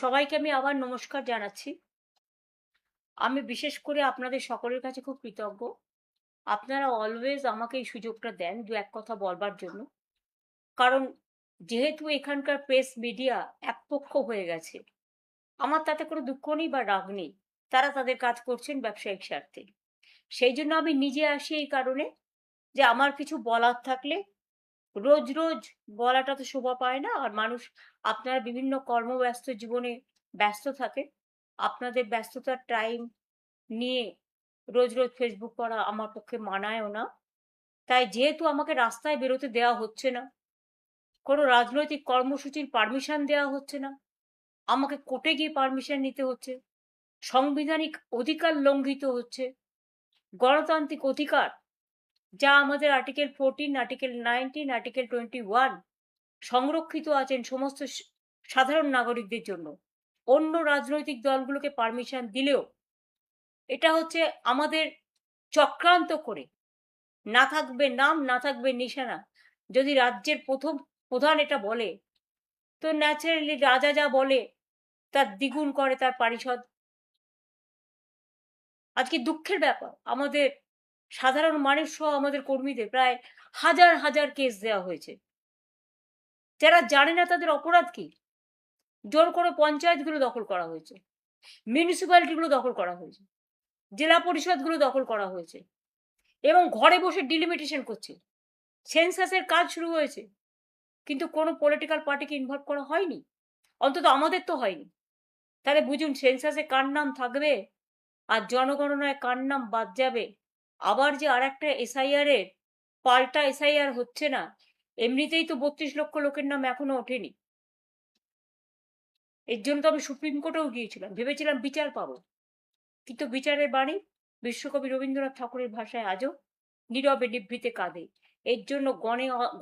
সবাইকে আমি আবার নমস্কার জানাচ্ছি। আমি বিশেষ করে আপনাদের সকলের কাছে খুব কৃতজ্ঞ। আপনারা অলওয়েজ আমাকে এই সুযোগটা দেন ২-১ কথা বলবার জন্য। কারণ যেহেতু এখানকার প্রেস মিডিয়া একপক্ষ হয়ে গেছে, আমার তাতে কোনো দুঃখ নেই বা রাগ নেই। তারা তাদের কাজ করছেন ব্যবসায়িক স্বার্থে। সেই জন্য আমি নিজে আসি এই কারণে যে আমার কিছু বলার থাকলে রোজ, রোজ বলাটা তো শোভা পায় না। আর মানুষ আপনারা বিভিন্ন কর্মব্যস্ত জীবনে ব্যস্ত থাকেন। আপনাদের ব্যস্ততার টাইম নিয়ে রোজ, রোজ ফেসবুক করা আমার পক্ষে মানায়ও না। তাই যেহেতু আমাকে রাস্তায় বেরোতে দেওয়া হচ্ছে না, কোনো রাজনৈতিক কর্মসূচির পারমিশন দেওয়া হচ্ছে না, আমাকে কোর্টে গিয়ে পারমিশন নিতে হচ্ছে, সাংবিধানিক অধিকার লঙ্ঘিত হচ্ছে, গণতান্ত্রিক অধিকার যা আমাদের আর্টিকেল 14, আর্টিকেল 19, আর্টিকেল 21 সংরক্ষিত আছেন সমস্ত সাধারণ নাগরিকদের জন্য। অন্য রাজনৈতিক দলগুলোকে পারমিশন দিলেও এটা হচ্ছে আমাদের চক্রান্ত করে না থাকবে নাম, না থাকবে নিশানা। যদি রাজ্যের প্রথম প্রধান এটা বলে, তো ন্যাচারালি রাজা যা বলে তার দ্বিগুণ করে তার পারিষদ। আজকে দুঃখের ব্যাপার, আমাদের সাধারণ মানুষ সহ আমাদের কর্মীদের প্রায় হাজার হাজার কেস দেওয়া হয়েছে। যারা জানে না তাদের অপরাধ কি। জোর করে পঞ্চায়েতগুলো দখল করা হয়েছে, মিউনিসিপ্যালিটিগুলো দখল করা হয়েছে, জেলা পরিষদগুলো দখল করা হয়েছে এবং ঘরে বসে ডিলিমিটেশন করছে। সেন্সাসের কাজ শুরু হয়েছে, কিন্তু কোনো পলিটিক্যাল পার্টিকে ইনভলভ করা হয়নি। অন্তত আমাদের তো হয়নি। তাহলে বুঝুন সেন্সাসে কার নাম থাকবে আর জনগণনায় কার নাম বাদ যাবে। আবার যে আর একটা এসআইআর এর পাল্টা এসআইআর হচ্ছে না, এমনিতেই তো ৩২ লক্ষ লোকের নাম এখনো ওঠেনি। এর জন্য তো আমি সুপ্রিম কোর্টেও গিয়েছিলাম, ভেবেছিলাম বিচার পাবো, কিন্তু বিচারের বাণী বিশ্বকবি রবীন্দ্রনাথ ঠাকুরের ভাষায় আজও নীরবে নিভৃতে কাঁদে। এর জন্য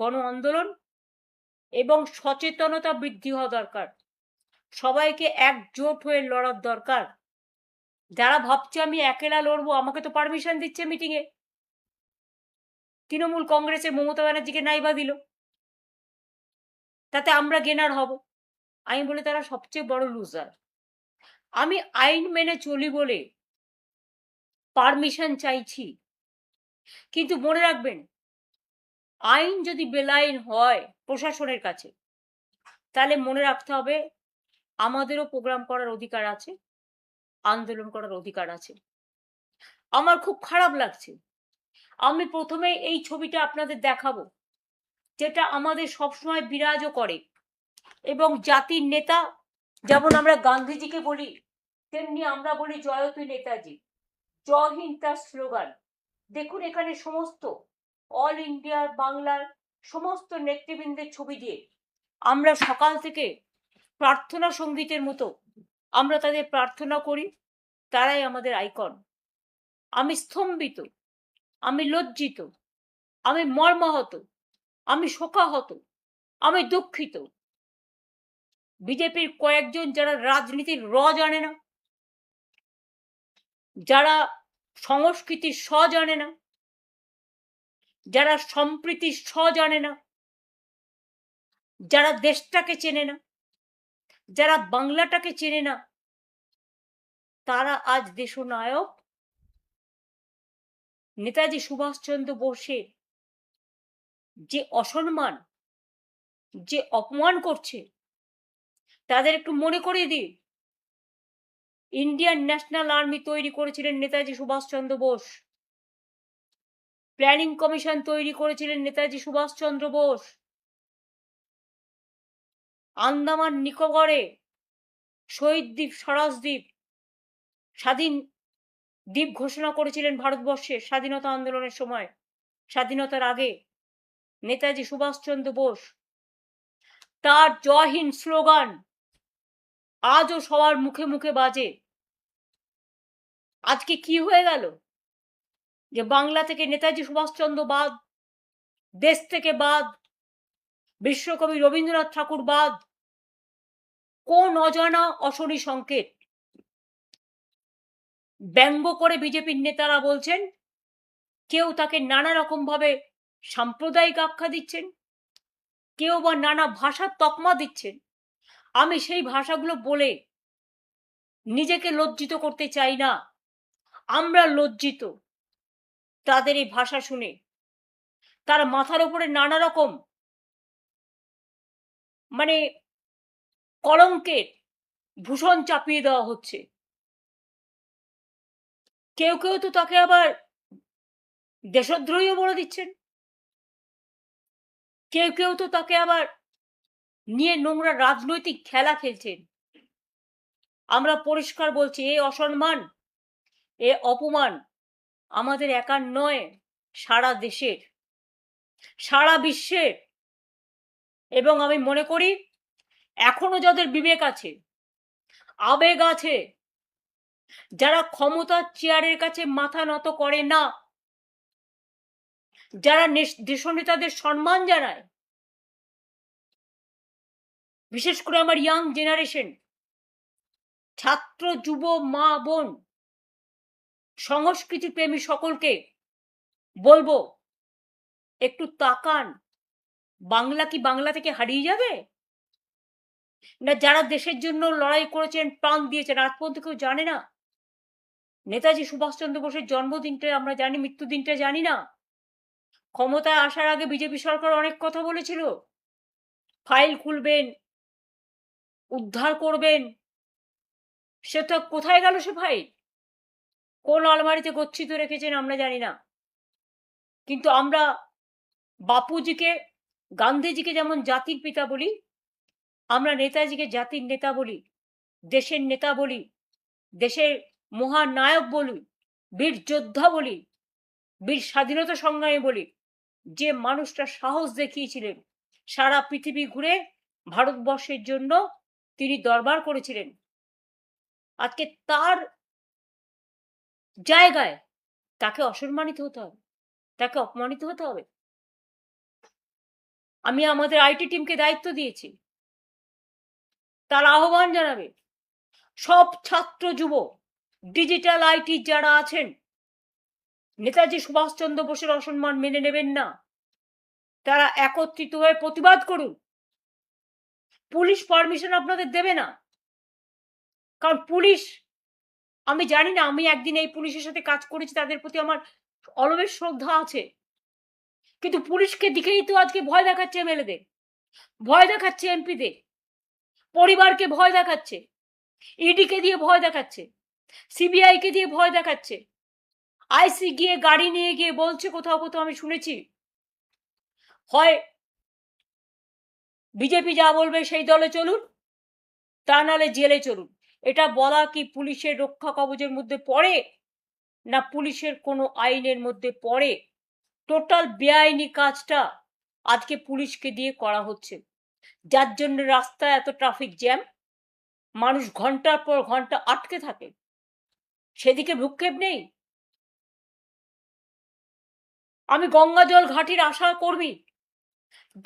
গণ আন্দোলন এবং সচেতনতা বৃদ্ধি হওয়া দরকার। সবাইকে একজোট হয়ে লড়ার দরকার। যারা ভাবছে আমি একেলা লড়বো, আমাকে তো পারমিশন দিচ্ছে মিটিংয়ে। তৃণমূল কংগ্রেসের মমতা ব্যানার্জিকে নাইবা দিল, তাতে আমরা গেনার হব। আমি বলি তারা সবচেয়ে বড় লুজার। আমি আইন মেনে চলি বলে পারমিশন চাইছি, কিন্তু মনে রাখবেন আইন যদি বেলাইন হয় প্রশাসনের কাছে, তাহলে মনে রাখতে হবে আমাদেরও প্রোগ্রাম করার অধিকার আছে, আন্দোলন করার অধিকার আছে। আমার খুব খারাপ লাগছে। আমি প্রথমে এই ছবিটা আপনাদের দেখাবো, যেটা আমাদের সবসময় বিরাজও করে এবং জাতির নেতা যেমন আমরা গান্ধীজিকে বলি, তেমনি আমরা বলি জয়তু নেতাজি। জয় হিন্দ তার স্লোগান। দেখুন এখানে সমস্ত অল ইন্ডিয়ার বাংলার সমস্ত নেতৃবৃন্দের ছবি দিয়ে আমরা সকাল থেকে প্রার্থনা সঙ্গীতের মতো আমরা তাদের প্রার্থনা করি। তারাই আমাদের আইকন। আমি স্তম্ভিত, আমি লজ্জিত, আমি মর্মাহত, আমি শোকাহত, আমি দুঃখিত। বিজেপির কয়েকজন যারা রাজনীতির জানে না, যারা সংস্কৃতির জানে না, যারা সম্প্রীতির জানে না, যারা দেশটাকে চেনে না, যারা বাংলাটাকে চেনে না, তারা আজ দেশনায়ক নেতাজি সুভাষচন্দ্র বোসের যে অসম্মান, যে অপমান করছে, তাদের একটু মনে করিয়ে দিই, ইন্ডিয়ান ন্যাশনাল আর্মি তৈরি করেছিলেন নেতাজি সুভাষচন্দ্র বোস, প্ল্যানিং কমিশন তৈরি করেছিলেন নেতাজি সুভাষচন্দ্র বোস, আন্দামান নিকোবরে শহীদ দ্বীপ, স্বরাজ দ্বীপ, স্বাধীন দ্বীপ ঘোষণা করেছিলেন ভারতবর্ষের স্বাধীনতা আন্দোলনের সময়, স্বাধীনতার আগে নেতাজি সুভাষচন্দ্র বোস। তার জয় হিন্দ স্লোগান আজও সবার মুখে মুখে বাজে। আজকে কি হয়ে গেল যে বাংলা থেকে নেতাজি সুভাষচন্দ্র বাদ, দেশ থেকে বাদ, বিশ্বকবি রবীন্দ্রনাথ ঠাকুর বাদ। কোন অজানা অশনি সংকেত। ব্যঙ্গ করে বিজেপির নেতারা বলছেন, কেউ তাকে নানা রকম ভাবে সাম্প্রদায়িক আখ্যা দিচ্ছেন, কেউ বা নানা ভাষার তকমা দিচ্ছেন। আমি সেই ভাষাগুলো বলে নিজেকে লজ্জিত করতে চাই না। আমরা লজ্জিত তাদের এই ভাষা শুনে। তার মাথার উপরে নানা রকম মানে কলঙ্কের ভূষণ চাপিয়ে দেওয়া হচ্ছে। কেউ কেউ তো তাকে আবার দেশদ্রোহীও বলে দিচ্ছেন। কেউ কেউ তো তাকে আবার নিয়ে নোংরা রাজনৈতিক খেলা খেলছেন। আমরা পরিষ্কার বলছি, এ অসম্মান, এ অপমান আমাদের একার নয়, সারা দেশের, সারা বিশ্বের। এবং আমি মনে করি এখনো যাদের বিবেক আছে, আবেগ আছে, যারা ক্ষমতার চেয়ারের কাছে মাথা নত করে না, যারা দেশনেতাদের সম্মান জানায়, বিশেষ করে আমার ইয়াং জেনারেশন, ছাত্র, যুব, মা, বোন, সংস্কৃতি প্রেমী সকলকে বলবো, একটু তাকান। বাংলা কি বাংলা থেকে হারিয়ে যাবে? না যারা দেশের জন্য লড়াই করেছেন, প্রাণ দিয়েছেন, আজ পর্যন্ত কেউ জানে না? নেতাজি সুভাষচন্দ্র বোসের জন্মদিনটা আমরা জানি, মৃত্যুদিনটা জানি না? ক্ষমতায় আসার আগে বিজেপি সরকার অনেক কথা বলেছিল, ফাইল খুলবেন, উদ্ধার করবেন। সে তো কোথায় গেল সে ফাইল? কোন আলমারিতে গচ্ছিত রেখেছেন আমরা জানি না। কিন্তু আমরা বাপুজিকে, গান্ধীজিকে যেমন জাতির পিতা বলি, আমরা নেতাজিকে জাতির নেতা বলি, দেশের নেতা বলি, দেশের মহানায়ক বলি, বীর যোদ্ধা বলি, বীর স্বাধীনতা সংগ্রামী বলি। যে মানুষটা সাহস দেখিয়েছিলেন, সারা পৃথিবী ঘুরে ভারতবর্ষের জন্য তিনি দরবার করেছিলেন, আজকে তার জায়গায় তাকে অসম্মানিত হতে হবে, তাকে অপমানিত হতে হবে? আমি আমাদের আইটি টিমকে দায়িত্ব দিয়েছি, তার আহ্বান জানাবে সব ছাত্র, যুব, ডিজিটাল আইটি যারা আছেন, নেতাজি সুভাষচন্দ্র বোসের অসম্মান মেনে নেবেন না। তারা একত্রিত হয়ে প্রতিবাদ করুন। পুলিশ পারমিশন আপনাদের দেবে না, কারণ পুলিশ, আমি জানি না, আমি একদিন এই পুলিশের সাথে কাজ করেছি, তাদের প্রতি আমার অলবেশ শ্রদ্ধা আছে, কিন্তু পুলিশকে দিকেই তো আজকে ভয় দেখাচ্ছে এমএলএদের, ভয় দেখাচ্ছে এমপিদের, পরিবারকে ভয় দেখাচ্ছে, ইডিকে দিয়ে ভয় দেখাচ্ছে, সিবিআইকে দিয়ে ভয় দেখাচ্ছে, আইসি গিয়ে গাড়ি নিয়ে গিয়ে বলছে কোথাও কোথাও, আমি শুনেছি, হয় বিজেপি যা বলবে সেই দলে চলুন, তা নাহলে জেলে চলুন। এটা বলা কি পুলিশের রক্ষা কবচের মধ্যে পড়ে? না পুলিশের কোনো আইনের মধ্যে পড়ে? টোটাল বেআইনি কাজটা আজকে পুলিশকে দিয়ে করা হচ্ছে, যার জন্য রাস্তায় এত ট্রাফিক জ্যাম, মানুষ ঘন্টার পর ঘন্টা আটকে থাকে, সেদিকে ভ্রুক্ষেপ নেই। আমি গঙ্গাজল ঘাটির আশা কর্মী,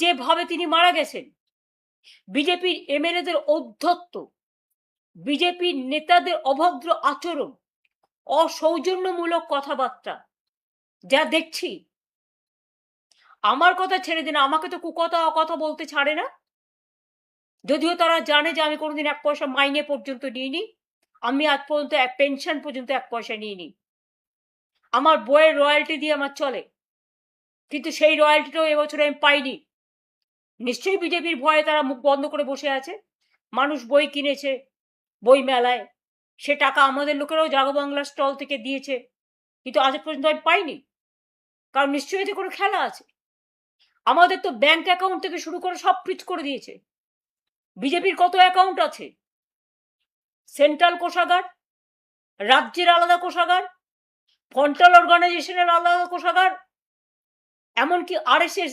যেভাবে তিনি মারা গেছেন, বিজেপির এমএলএদের ঔদ্ধত্য, বিজেপির নেতাদের অভদ্র আচরণ, অসৌজন্যমূলক কথাবার্তা যা দেখছি, আমার কথা ছেড়ে দিন, আমাকে তো কুকথা অকথা বলতে ছাড়ে না। যদিও তারা জানে যে আমি কোনোদিন 1 পয়সা মাইনে পর্যন্ত নিইনি, আমি আজ পর্যন্ত পেনশন পর্যন্ত 1 পয়সা নিইনি, আমার বইয়ের রয়্যালটি দিয়ে আমার চলে, কিন্তু সেই রয়্যালটিটাও এবছর আমি পাইনি। নিশ্চয়ই বিজেপির ভয়ে তারা মুখ বন্ধ করে বসে আছে। মানুষ বই কিনেছে বই মেলায়, সে টাকা আমাদের লোকেরাও জাগো বাংলার স্টল থেকে দিয়েছে, কিন্তু আজ পর্যন্ত আমি পাইনি, কারণ নিশ্চয়ই এতে কোনো খেলা আছে। আমাদের তো ব্যাংক অ্যাকাউন্ট থেকে শুরু করে সব ফ্রিজ করে দিয়েছে। বিজেপির কত অ্যাকাউন্ট আছে? সেন্ট্রাল কোষাগার, রাজ্যের আলাদা কোষাগার, ফন্টাল অর্গানাইজেশনের আলাদা কোষাগার, এমনকি আরএসএস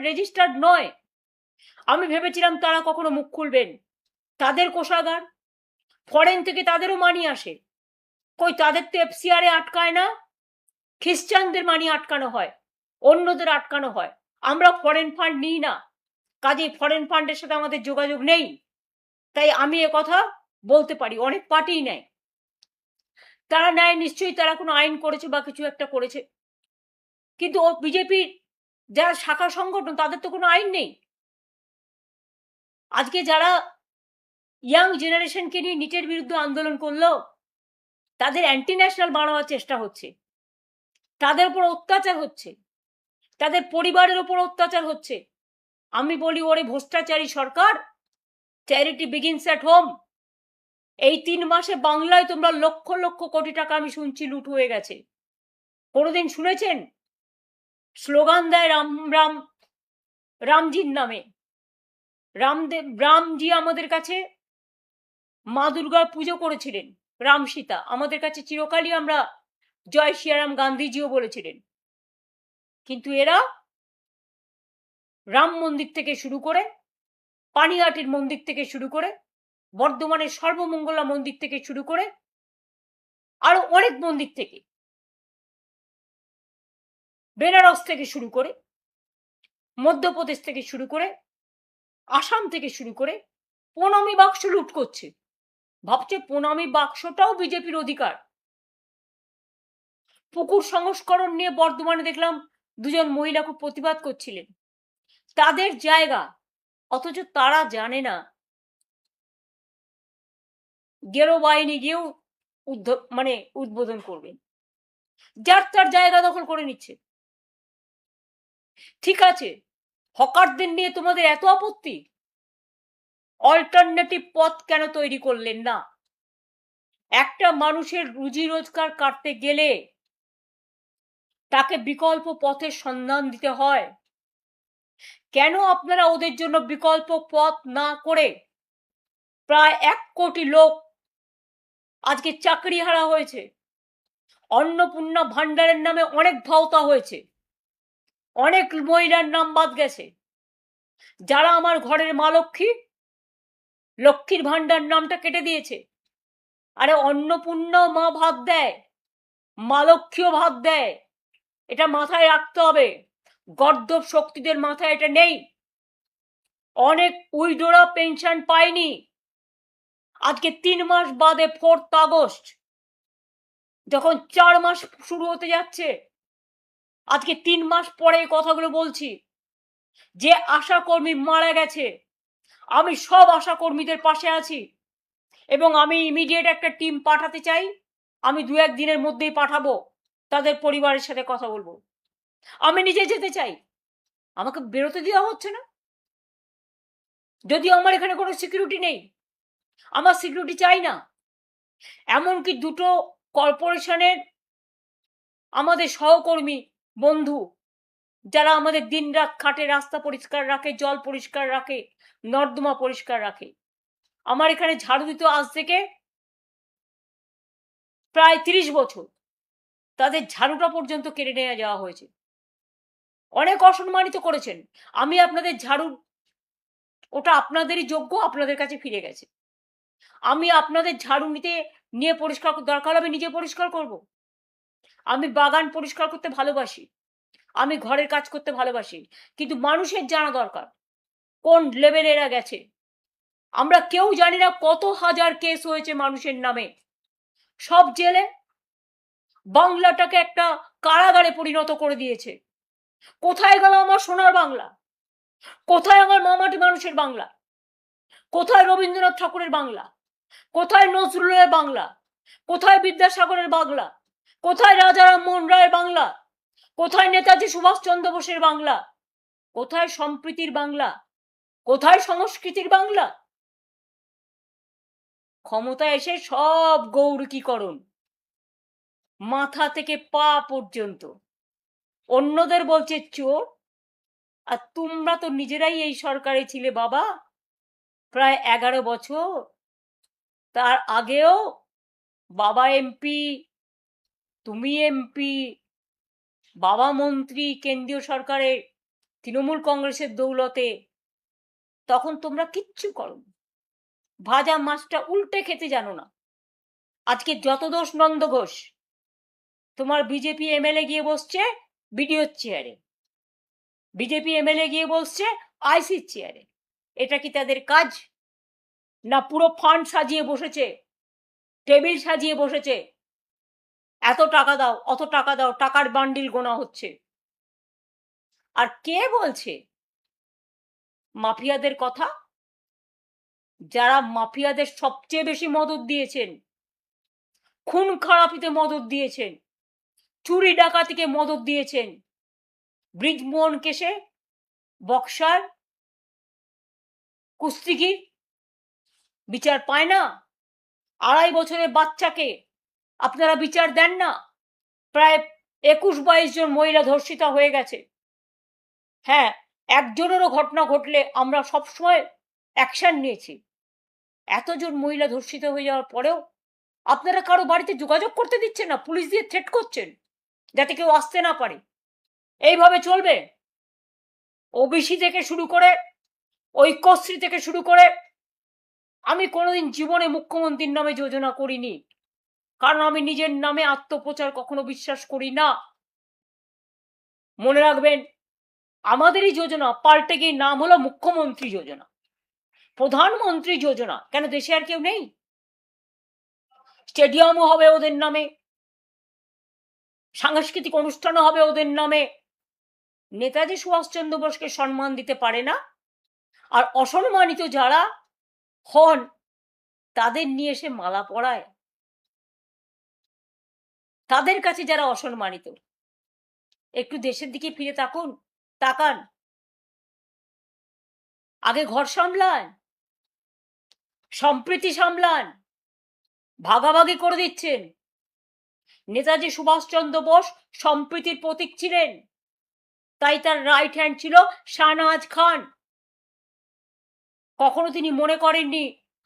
রেজিস্টার্ড নয়, আমি ভেবেছিলাম তারা কখনো মুখ খুলবেন, তাদের কোষাগার, ফরেন থেকে তাদেরও মানি আসে, কই তাদের তো এফসিআর এ আটকায় না, খ্রিস্টানদের মানি আটকানো হয়, অন্যদের আটকানো হয়, আমরা ফরেন ফান্ড নিই না, কাজেই ফরেন ফান্ডের সাথে আমাদের যোগাযোগ নেই। তাই আমি কথা বলতে পারি, অনেক পার্টিই নেয়, তারা নেয় নিশ্চয়ই, তারা কোনো আইন করেছে বা কিছু একটা করেছে, কিন্তু ও বিজেপির যারা শাখা সংগঠন তাদের তো কোনো আইন নেই। আজকে যারা ইয়াং জেনারেশনকে নিয়ে নিটের বিরুদ্ধে আন্দোলন করলো, তাদের অ্যান্টি ন্যাশনাল বানানোর চেষ্টা হচ্ছে, তাদের উপর অত্যাচার হচ্ছে, তাদের পরিবারের উপর অত্যাচার হচ্ছে। আমি বলি, ওরে ভ্রষ্টাচারী সরকার, চ্যারিটি বিগিনস অ্যাট হোম। এই 3 মাসে বাংলায় তোমরা লক্ষ লক্ষ কোটি টাকা আমি শুনছি লুট হয়ে গেছে। কোনোদিন শুনেছেন স্লোগান দেয় রাম রাম, রামজির নামে? রামজি আমাদের কাছে মা দুর্গার পুজো করেছিলেন, রাম সীতা আমাদের কাছে চিরকালই আমরা জয় শ্রীরাম, গান্ধীজিও বলেছিলেন। কিন্তু এরা রাম মন্দির থেকে শুরু করে, পানিহাটির মন্দির থেকে শুরু করে, বর্ধমানের সর্বমঙ্গলা মন্দির থেকে শুরু করে, আরো অনেক মন্দির থেকে, বেনারস থেকে শুরু করে, মধ্যপ্রদেশ থেকে শুরু করে, আসাম থেকে শুরু করে প্রণামী বাক্স লুট করছে। ভাবছে প্রণামী বাক্সটাও বিজেপির অধিকার। পুকুর সংস্করণ নিয়ে বর্ধমানে দেখলাম 2জন মহিলা খুব প্রতিবাদ করছিলেন, তাদের জায়গা, অথচ তারা জানে না গেরো বাহিনী গিয়েও উদ্বোধন করবেন। যার তার জায়গা দখল করে নিচ্ছে। ঠিক আছে, হকারদের নিয়ে তোমাদের এত আপত্তি, অল্টারনেটিভ পথ কেন তৈরি করলেন না? একটা মানুষের রুজি রোজগার কাটতে গেলে তাকে বিকল্প পথের সন্ধান দিতে হয়। কেন আপনারা ওদের জন্য বিকল্প পথ না করে প্রায় 1 কোটি লোক আজকে চাকরি হারা হয়েছে, অন্নপূর্ণা ভান্ডারের নামে অনেক ভাওতা হয়েছে, অনেক মহিলার নাম বাদ গেছে, যারা আমার ঘরের মা লক্ষ্মী, লক্ষ্মীর ভান্ডার নামটা কেটে দিয়েছে। আরে অন্নপূর্ণাও মা ভাত দেয়, মা লক্ষ্মীও ভাত দেয়, এটা মাথায় রাখতে হবে। গর্দভ শক্তিদের মাথায় এটা নেই। অনেক উইডোরা পেনশন পায়নি। আজকে 3 মাস বাদে 4th আগস্ট, যখন 4 মাস শুরু হতে যাচ্ছে, আজকে 3 মাস পরে কথাগুলো বলছি। যে আশাকর্মী মারা গেছে, আমি সব আশাকর্মীদের পাশে আছি এবং আমি ইমিডিয়েট একটা টিম পাঠাতে চাই। আমি 2-1 দিনের মধ্যেই পাঠাবো, তাদের পরিবারের সাথে কথা বলবো। আমি নিজে যেতে চাই, আমাকে বেরোতে দেওয়া হচ্ছে না। যদিও আমার এখানে কোনো সিকিউরিটি নেই, আমার সিকিউরিটি চাই না। এমনকি 2টো কর্পোরেশনের আমাদের সহকর্মী বন্ধু, যারা আমাদের দিনরাত খাটে, রাস্তা পরিষ্কার রাখে, জল পরিষ্কার রাখে, নর্দমা পরিষ্কার রাখে, আমার এখানে ঝাড়ু দিতে আজ থেকে প্রায় 30 বছর, তাদের ঝাড়ুটা পর্যন্ত কেড়ে নিয়ে যাওয়া হয়েছে। অনেক অসম্মানিত করেছেন। আমি আপনাদের ঝাড়ু, ওটা আপনাদেরই যোগ্য, আপনাদের কাছে ফিরে গেছে। আমি আপনাদের ঝাড়ু নিয়ে পরিষ্কার, দরকার আমি নিজে পরিষ্কার করব। আমি বাগান পরিষ্কার করতে ভালোবাসি, আমি ঘরের কাজ করতে ভালোবাসি, কিন্তু মানুষের জানা দরকার কোন লেভেলে এরা গেছে। আমরা কেউ জানি না কত হাজার কেস হয়েছে মানুষের নামে, সব জেলে। বাংলাটাকে একটা কারাগারে পরিণত করে দিয়েছে। কোথায় গেল আমার সোনার বাংলা? কোথায় আমার মামাটি মানুষের বাংলা? কোথায় রবীন্দ্রনাথ ঠাকুরের বাংলা? কোথায় নজরুলের বাংলা? কোথায় বিদ্যাসাগরের বাংলা? কোথায় রাজা রামমোহন রায়ের বাংলা? কোথায় নেতাজি সুভাষচন্দ্র বোসের বাংলা? কোথায় সম্প্রীতির বাংলা? কোথায় সংস্কৃতির বাংলা? ক্ষমতা এসে সব গৌরকীকরণ, মাথা থেকে পা পর্যন্ত। অন্যদের বলছে চোর, আর তোমরা তো নিজেরাই এই সরকারে ছিলে বাবা প্রায় 11 বছর। তার আগেও বাবা এমপি, তুমি এমপি, বাবা মন্ত্রী কেন্দ্রীয় সরকারে তৃণমূল কংগ্রেসের দৌলতে, তখন তোমরা কিচ্ছু করো, ভাজা মাছটা উল্টে খেতে জানো না। আজকে যত দোষ নন্দ ঘোষ, তোমার বিজেপি এমএলএ গিয়ে বসছে বিডিওর চেয়ারে, বিজেপি এমএলএ গিয়ে বসছে আইসির চেয়ারে। এটা কি তাদের কাজ? না পুরো ফান্ড সাজিয়ে বসেছে, টেবিল সাজিয়ে বসেছে, এত টাকা দাও, অত টাকা দাও, টাকার বান্ডিল গোনা হচ্ছে। আর কে বলছে মাফিয়াদের কথা? যারা মাফিয়াদের সবচেয়ে বেশি মদত দিয়েছেন, খুন খারাপিতে মদত দিয়েছেন, চুরি ডাকাতিকে মদত দিয়েছেন, ব্রিজমোহন কেসে বক্সার কুস্তিগির বিচার পায় না, 2.5 বছরের বাচ্চাকে আপনারা বিচার দেন না, প্রায় 21-22 জন মহিলা ধর্ষিতা হয়ে গেছে। হ্যাঁ, একজনেরও ঘটনা ঘটলে আমরা সবসময় অ্যাকশন নিয়েছি। এতজন মহিলা ধর্ষিত হয়ে যাওয়ার পরেও আপনারা কারো বাড়িতে যোগাযোগ করতে দিচ্ছেন না, পুলিশ দিয়ে থ্রেট করছেন যাতে কেউ আসতে না পারে। এইভাবে চলবে? ওবিসি থেকে শুরু করে, ঐক্যশ্রী থেকে শুরু করে, আমি কোনোদিন জীবনে মুখ্যমন্ত্রীর নামে যোজনা করিনি, কারণ আমি নিজের নামে আত্মপ্রচার কখনো বিশ্বাস করি না। মনে রাখবেন, আমাদেরই যোজনা পাল্টে গিয়ে নাম হলো মুখ্যমন্ত্রী যোজনা, প্রধানমন্ত্রী যোজনা। কেন দেশে আর কেউ নেই? স্টেডিয়ামও হবে ওদের নামে, সাংস্কৃতিক অনুষ্ঠানও হবে ওদের নামে। নেতাজি সুভাষচন্দ্র বোসকে সম্মান দিতে পারে না, আর অসম্মানিত যারা হন তাদের নিয়ে এসে মালা পরায়। তাদের কাছে যারা অসম্মানিত, একটু দেশের দিকে ফিরে তাকান। আগে ঘর সামলান, সম্প্রীতি সামলান। ভাগাভাগি করে দিচ্ছেন। নেতাজি সুভাষচন্দ্র বোস সম্প্রীতির প্রতীক ছিলেন, তাই তার রাইট হ্যান্ড ছিল শাহনওয়াজ খান। কখনো তিনি মনে করেননি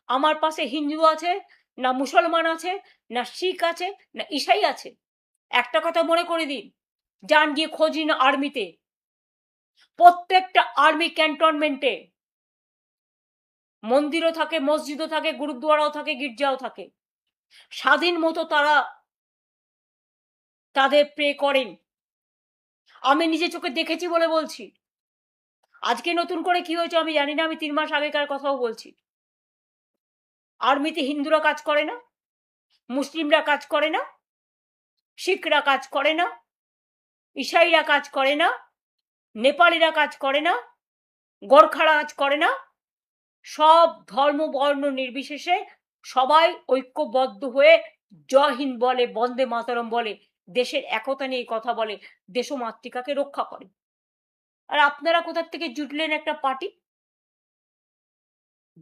আমার পাশে হিন্দু আছে, না মুসলমান আছে, না শিখ আছে, না ঈসাই আছে। একটা কথা মনে করে দিন, যান গিয়ে খোঁজ নিন আর্মিতে, প্রত্যেকটা আর্মি ক্যান্টনমেন্টে মন্দিরও থাকে, মসজিদও থাকে, গুরুদ্বারাও থাকে, গির্জাও থাকে। স্বাধীন মতো তারা তাদের প্রে করেন। আমি নিজে চোখে দেখেছি বলে বলছি। আজকে নতুন করে কি হয়েছে আমি জানি না, আমি 3 মাস আগেকার কথাও বলছি। আর্মিতে হিন্দুরা কাজ করে না, মুসলিমরা কাজ করে না, শিখরা কাজ করে না, ঈসাইরা কাজ করে না, নেপালিরা কাজ করে না, গোর্খারা কাজ করে না। সব ধর্ম বর্ণ নির্বিশেষে সবাই ঐক্যবদ্ধ হয়ে জয় হিন্দ বলে, বন্দে মাতরম বলে, দেশের একতা নিয়ে কথা বলে, দেশ ও মাতৃকাকে রক্ষা করে। আর আপনারা কোথা থেকে জুটলেন একটা পার্টি,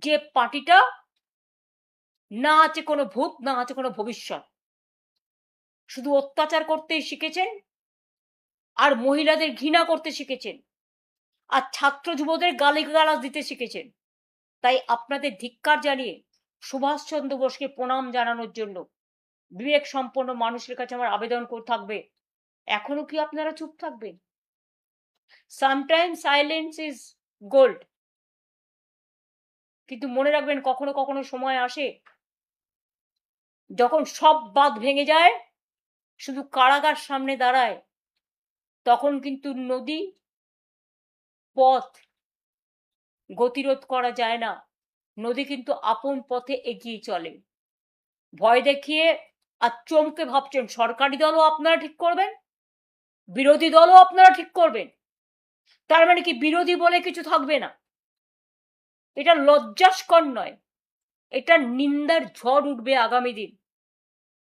যে পার্টিটা না আছে কোনো ভূত, না আছে কোনো ভবিষ্যৎ, শুধু অত্যাচার করতে শিখেছেন, আর মহিলাদের ঘৃণা করতে শিখেছেন, আর ছাত্র যুবদের গালিগালাজ দিতে শিখেছেন। তাই আপনাদের ধিক্কার জানিয়ে সুভাষচন্দ্র বোসকে প্রণাম জানানোর জন্য বিবেক সম্পন্ন মানুষের কাছে আমার আবেদন করে থাকবে, এখনো কি আপনারা চুপ থাকবেন? Sometimes silence is gold. কিন্তু মনে রাখবেন, কখনো কখনো সময় আসে যখন সব বাঁধ ভেঙে যায়, শুধু কারাগার সামনে দাঁড়ায়, তখন কিন্তু নদী পথ গতিরোধ করা যায় না। নদী কিন্তু আপন পথে এগিয়ে চলে। ভয় দেখিয়ে আর চমকে ভাবছেন সরকারি দলও আপনারা ঠিক করবেন, বিরোধী দলও আপনারা ঠিক করবেন, তার মানে কি বিরোধী বলে কিছু থাকবে না? এটা লজ্জাস্কর নয়, এটা নিন্দার ঝড় উঠবে আগামী দিন।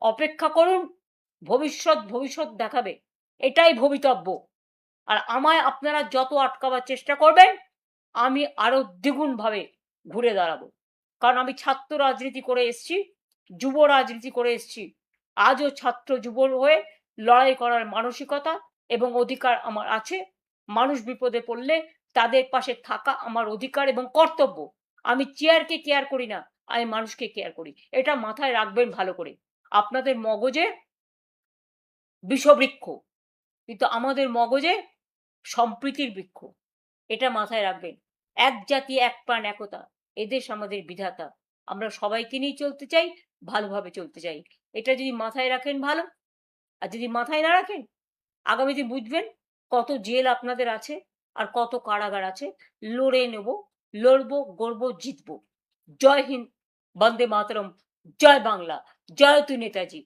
অপেক্ষা করুন, ভবিষ্যৎ দেখাবে, এটাই ভবিতব্য। আর আমায় আপনারা যত আটকাবার চেষ্টা করবেন, আমি আরো দ্বিগুণ ভাবে ঘুরে দাঁড়াবো। কারণ আমি ছাত্র রাজনীতি করে এসছি, যুব রাজনীতি করে এসছি। আজও ছাত্র যুব হয়ে লড়াই করার মানসিকতা এবং অধিকার আমার আছে। মানুষ বিপদে পড়লে তাদের পাশে থাকা আমার অধিকার এবং কর্তব্য। আমি চেয়ারকে কেয়ার করি না, আমি মানুষকে কেয়ার করি। এটা মাথায় রাখবেন ভালো করে। আপনাদের মগজে বিষবৃক্ষ, কিন্তু আমাদের মগজে সম্প্রীতির বৃক্ষ। এটা মাথায় রাখবেন। এক জাতি, এক প্রাণ, একতা, এদেশ আমাদের বিধাতা। আমরা সবাইকে নিয়ে চলতে চাই, ভালোভাবে চলতে চাই। এটা যদি মাথায় রাখেন ভালো, আর যদি মাথায় না রাখেন, আগামী দিন বুঝবেন কত জেল আপনাদের আছে আর কত কারাগার আছে। লড়ে নেব, লড়বো, গড়বো, জিতবো। জয় হিন্দ, বন্দে মাতরম, জয় বাংলা, জয় তু নেতাজি।